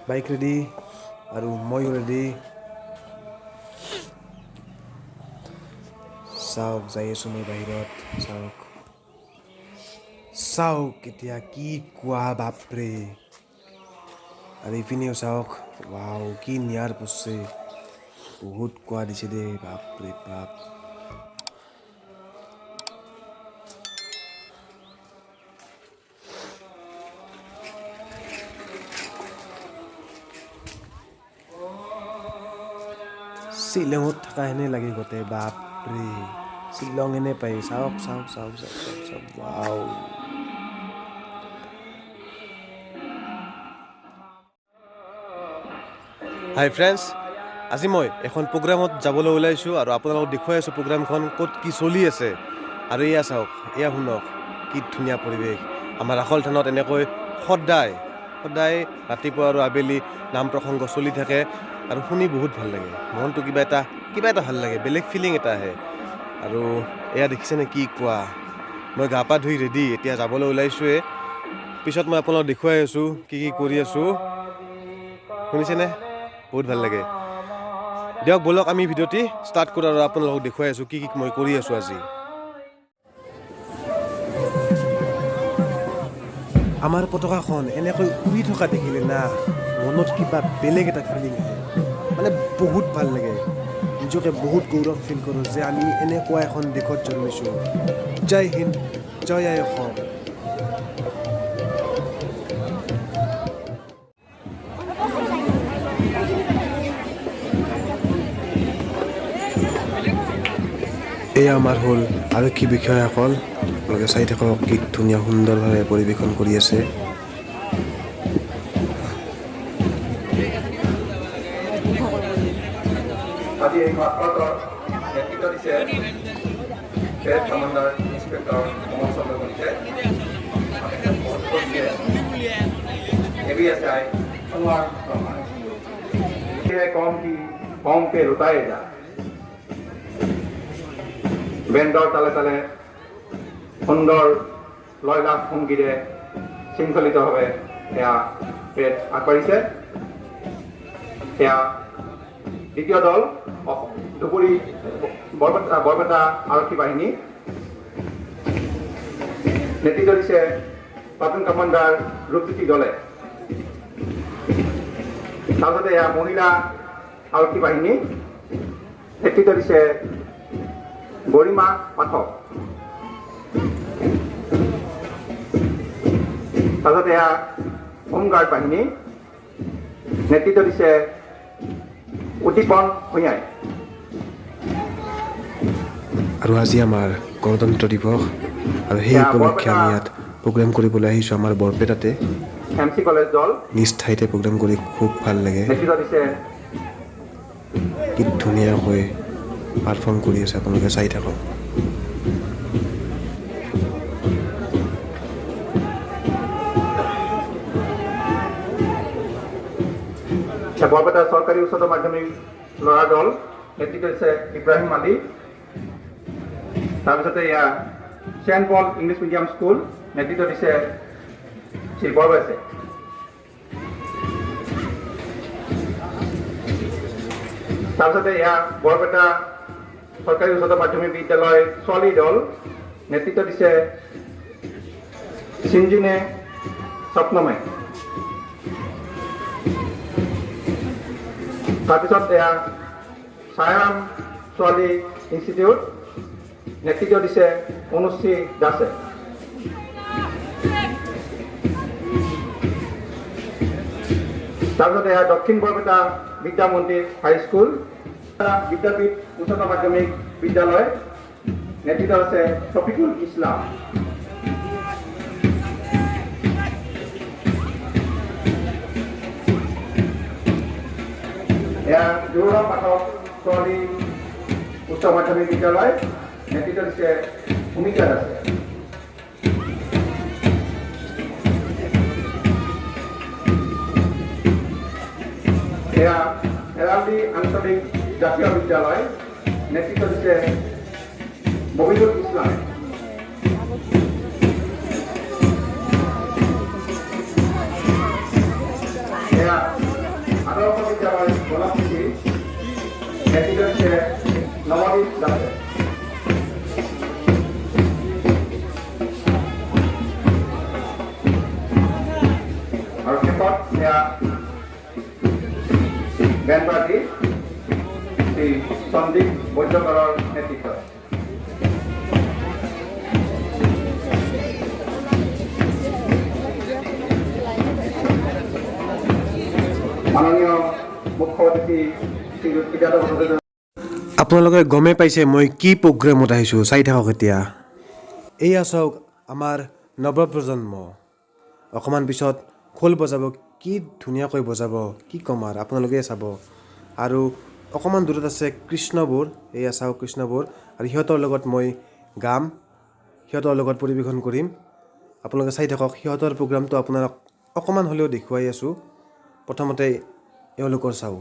Bike ready আৰু ময়ো ready চাওক যাই আছোঁ মই বাহিৰত চাওক এতিয়া কি কোৱা বাপৰে আৰু ইপিনেও চাওক ৱাও কি নিয়াৰ পৰছে বহুত কোৱা দিছে দেই বাপৰে বাপ শ্বিলঙত থকা হেনে লাগে গোটেই বাপৰে শ্বিলং এনে পাই চাওক ৱাও হাই ফ্ৰেণ্ডছ আজি মই এখন প্ৰগ্ৰামত যাবলৈ ওলাইছোঁ আৰু আপোনালোকক দেখুৱাই আছোঁ প্ৰগ্ৰামখন ক'ত কি চলি আছে আৰু এয়া চাওক এয়া শুনক কি ধুনীয়া পৰিৱেশ আমাৰ আখল থানত এনেকৈ সদায় ৰাতিপুৱা আৰু আবেলি নাম প্ৰসংগ চলি থাকে আৰু শুনি বহুত ভাল লাগে মনটো কিবা এটা ভাল লাগে বেলেগ ফিলিং এটা আহে আৰু এয়া দেখিছেনে কি কোৱা মই গা পা ধুই ৰেডি এতিয়া যাবলৈ ওলাইছোঁৱে পিছত মই আপোনালোকক দেখুৱাই আছোঁ কি কৰি আছোঁ শুনিছেনে বহুত ভাল লাগে দিয়ক বলক আমি ভিডিঅ'টি ষ্টাৰ্ট কৰোঁ আৰু আপোনালোকক দেখুৱাই আছোঁ কি মই কৰি আছোঁ আজি আমাৰ পতাকাখন এনেকৈ উৰি থকা দেখিলে না মনত কিবা বেলেগ এটা ফিলিং আহে মানে বহুত ভাল লাগে নিজকে বহুত গৌৰৱ ফিল কৰোঁ যে আমি এনেকুৱা এখন দেশত জন্মিছোঁ জয় হিন্দ জয় আই অসম এয়া আমাৰ হ'ল আৰক্ষী বিষয়াসকল আপোনালোকে চাই থাকক কি ধুনীয়া সুন্দৰভাৱে পৰিৱেশন কৰি আছে আজি এই মাত্ৰাটোৰ নেতৃত্ব দিছে পেড কমাণ্ডাৰ ইন্সপেক্টৰ কমল চন্দ্ৰ কলিতে ABSI अनुवार है कौम के लुटाए जा বেণ্ডৰ তালে তালে সুন্দৰ লয়লাস ভংগীৰে শৃংখলিতভাৱে এয়া পেড আগবাঢ়িছে এয়া দ্বিতীয় দল ধুবুৰী বৰপেটা আৰক্ষী বাহিনী নেতৃত্ব দিছে প্লাটুন কমাণ্ডাৰ ৰূপজ্যোতি দলে তাৰপিছতে এয়া মহিলা আৰক্ষী বাহিনী নেতৃত্ব দিছে গৰিমা পাঠক তাৰপিছতে এয়া হোমগাৰ্ড বাহিনী নেতৃত্ব দিছে উদ্দীপন ভূঞাই আৰু আজি আমাৰ গণতন্ত্ৰ দিৱস আৰু সেই উপলক্ষে আমি ইয়াত প্ৰগ্ৰাম কৰিবলৈ আহিছোঁ আমাৰ বৰপেটাতে MC কলেজ দল নিজ ঠাইতে প্ৰগ্ৰাম কৰি খুব ভাল লাগে নেতৃত্ব দিছে কি ধুনীয়াকৈ পাৰফৰ্ম কৰি আছে আপোনালোকে চাই থাকক বৰপেটা চৰকাৰী উচ্চতৰ মাধ্যমিক ল'ৰা দল নেতৃত্ব দিছে ইব্ৰাহিম আলী তাৰপিছতে এয়া চেণ্ট পল ইংলিছ মিডিয়াম স্কুল নেতৃত্ব দিছে শ্ৰী বৰবেছে তাৰপিছতে এয়া বৰপেটা চৰকাৰী উচ্চতৰ মাধ্যমিক বিদ্যালয় ছোৱালী দল নেতৃত্ব দিছে চিঞ্জুনে স্বপ্নমে তাৰপিছত এয়া ছায়াৰাম ছোৱালী ইনষ্টিটিউট নেতৃত্ব দিছে অনুশ্ৰী দাসে তাৰপিছত এয়া দক্ষিণ বৰপেটা বিদ্যা মন্দিৰ হাইস্কুল বিদ্যাপীঠ উচ্চতৰ মাধ্যমিক বিদ্যালয় নেতৃত্ব আছে শফিকুল ইছলাম এয়া যোৰহাট পাঠক ছোৱালী উচ্চ মাধ্যমিক বিদ্যালয় নেতৃত্ব দিছে ভূমিকা দাসে এয়া এৰাল্ডি আঞ্চলিক জাতীয় বিদ্যালয় নেতৃত্ব দিছে মবিদুল ইছলামে এয়া বেণ্ড পাৰ্টি শ্ৰী সন্দীপ বৈদ্যকৰৰ নেতৃত্বত। মাননীয় মুখ্য অতিথি শ্ৰী বিদ্যাধৰ ভট্টাচাৰ্য। আপোনালোকে গমেই পাইছে মই কি প্ৰগ্ৰেমত আহিছোঁ, চাই থাকক এতিয়া। এয়া চাওক আমাৰ নৱপ্ৰজন্ম, অকণমান পিছত খোল বজাব, কি ধুনীয়াকৈ বজাব, কি ক'ম আৰু আপোনালোকে চাব। আৰু অকণমান দূৰত আছে কৃষ্ণবোৰ, এয়া চাওক কৃষ্ণবোৰ, আৰু সিহঁতৰ লগত মই গাম, সিহঁতৰ লগত পৰিৱেশন কৰিম। আপোনালোকে চাই থাকক, সিহঁতৰ প্ৰগ্ৰামটো আপোনালোক অকণমান হ'লেও দেখুৱাই আছোঁ। প্ৰথমতে এওঁলোকৰ চাওঁ।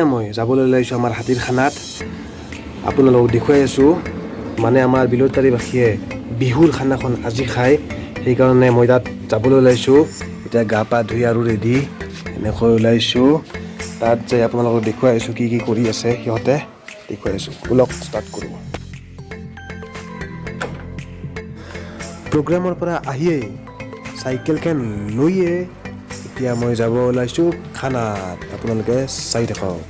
এতিয়া মই যাবলৈ ওলাইছোঁ আমাৰ হাতীৰ খানাত আপোনালোকক দেখুৱাই আছোঁ মানে আমাৰ বিলতাৰীবাসীয়ে বিহুৰ খানাখন আজি খায় সেইকাৰণে মই তাত যাবলৈ ওলাইছোঁ এতিয়া গা পা ধুই আৰু ৰেডি এনেকৈ ওলাইছোঁ তাত যাই আপোনালোকক দেখুৱাই আছোঁ কি কি কৰি আছে সিহঁতে দেখুৱাই আছোঁ ব্লগ ষ্টাৰ্ট কৰোঁ প্ৰগ্ৰামৰ পৰা আহিয়ে চাইকেলখন লৈয়ে এতিয়া মই যাব ওলাইছোঁ খানাত আপোনালোকে চাই থাকক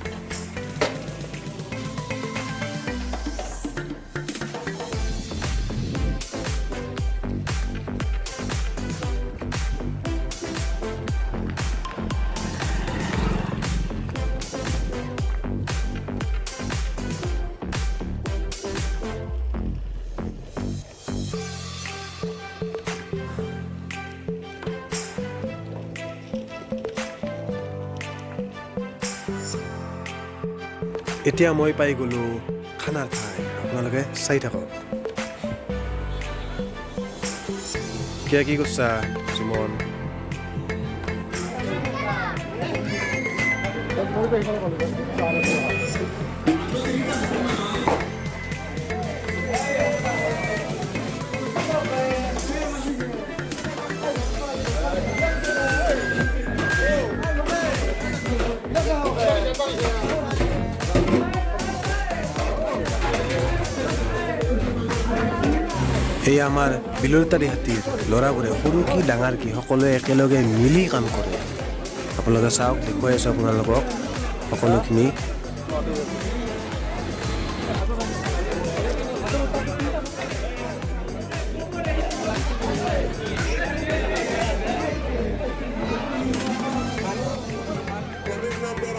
এতিয়া মই পাই গ'লোঁ খানাৰ ঠাই আপোনালোকে চাই থাকক কিয় কি কৈছা সুমন এই আমাৰ বিলতাৰী হাতীৰ ল'ৰাবোৰে সৰু কি ডাঙৰ কি সকলোৱে একেলগে মিলি কাম কৰে আপোনালোকে চাওক দেখুৱাই আছোঁ আপোনালোকক সকলোখিনি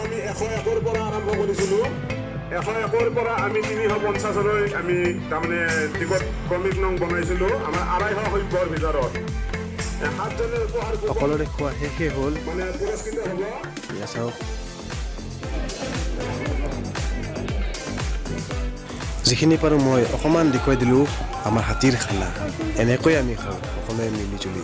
আমি 100 একৰৰ পৰা আৰম্ভ কৰিছিলোঁ 100 একৰৰ পৰা আমি 350লৈ আমি তাৰমানে টিকট কমিক নং বনাইছিলোঁ আমাৰ 250 সভ্যৰ ভিতৰত 7জনে উপহাৰ সকলোৰে খোৱা শেষে হ'ল মানে পুৰস্কৃত হ'ব এয়া চাওক যিখিনি পাৰোঁ মই অকণমান দেখুৱাই দিলোঁ আমাৰ হাতীৰ খানা এনেকৈ আমি খাওঁ সকলোৱে মিলি জুলি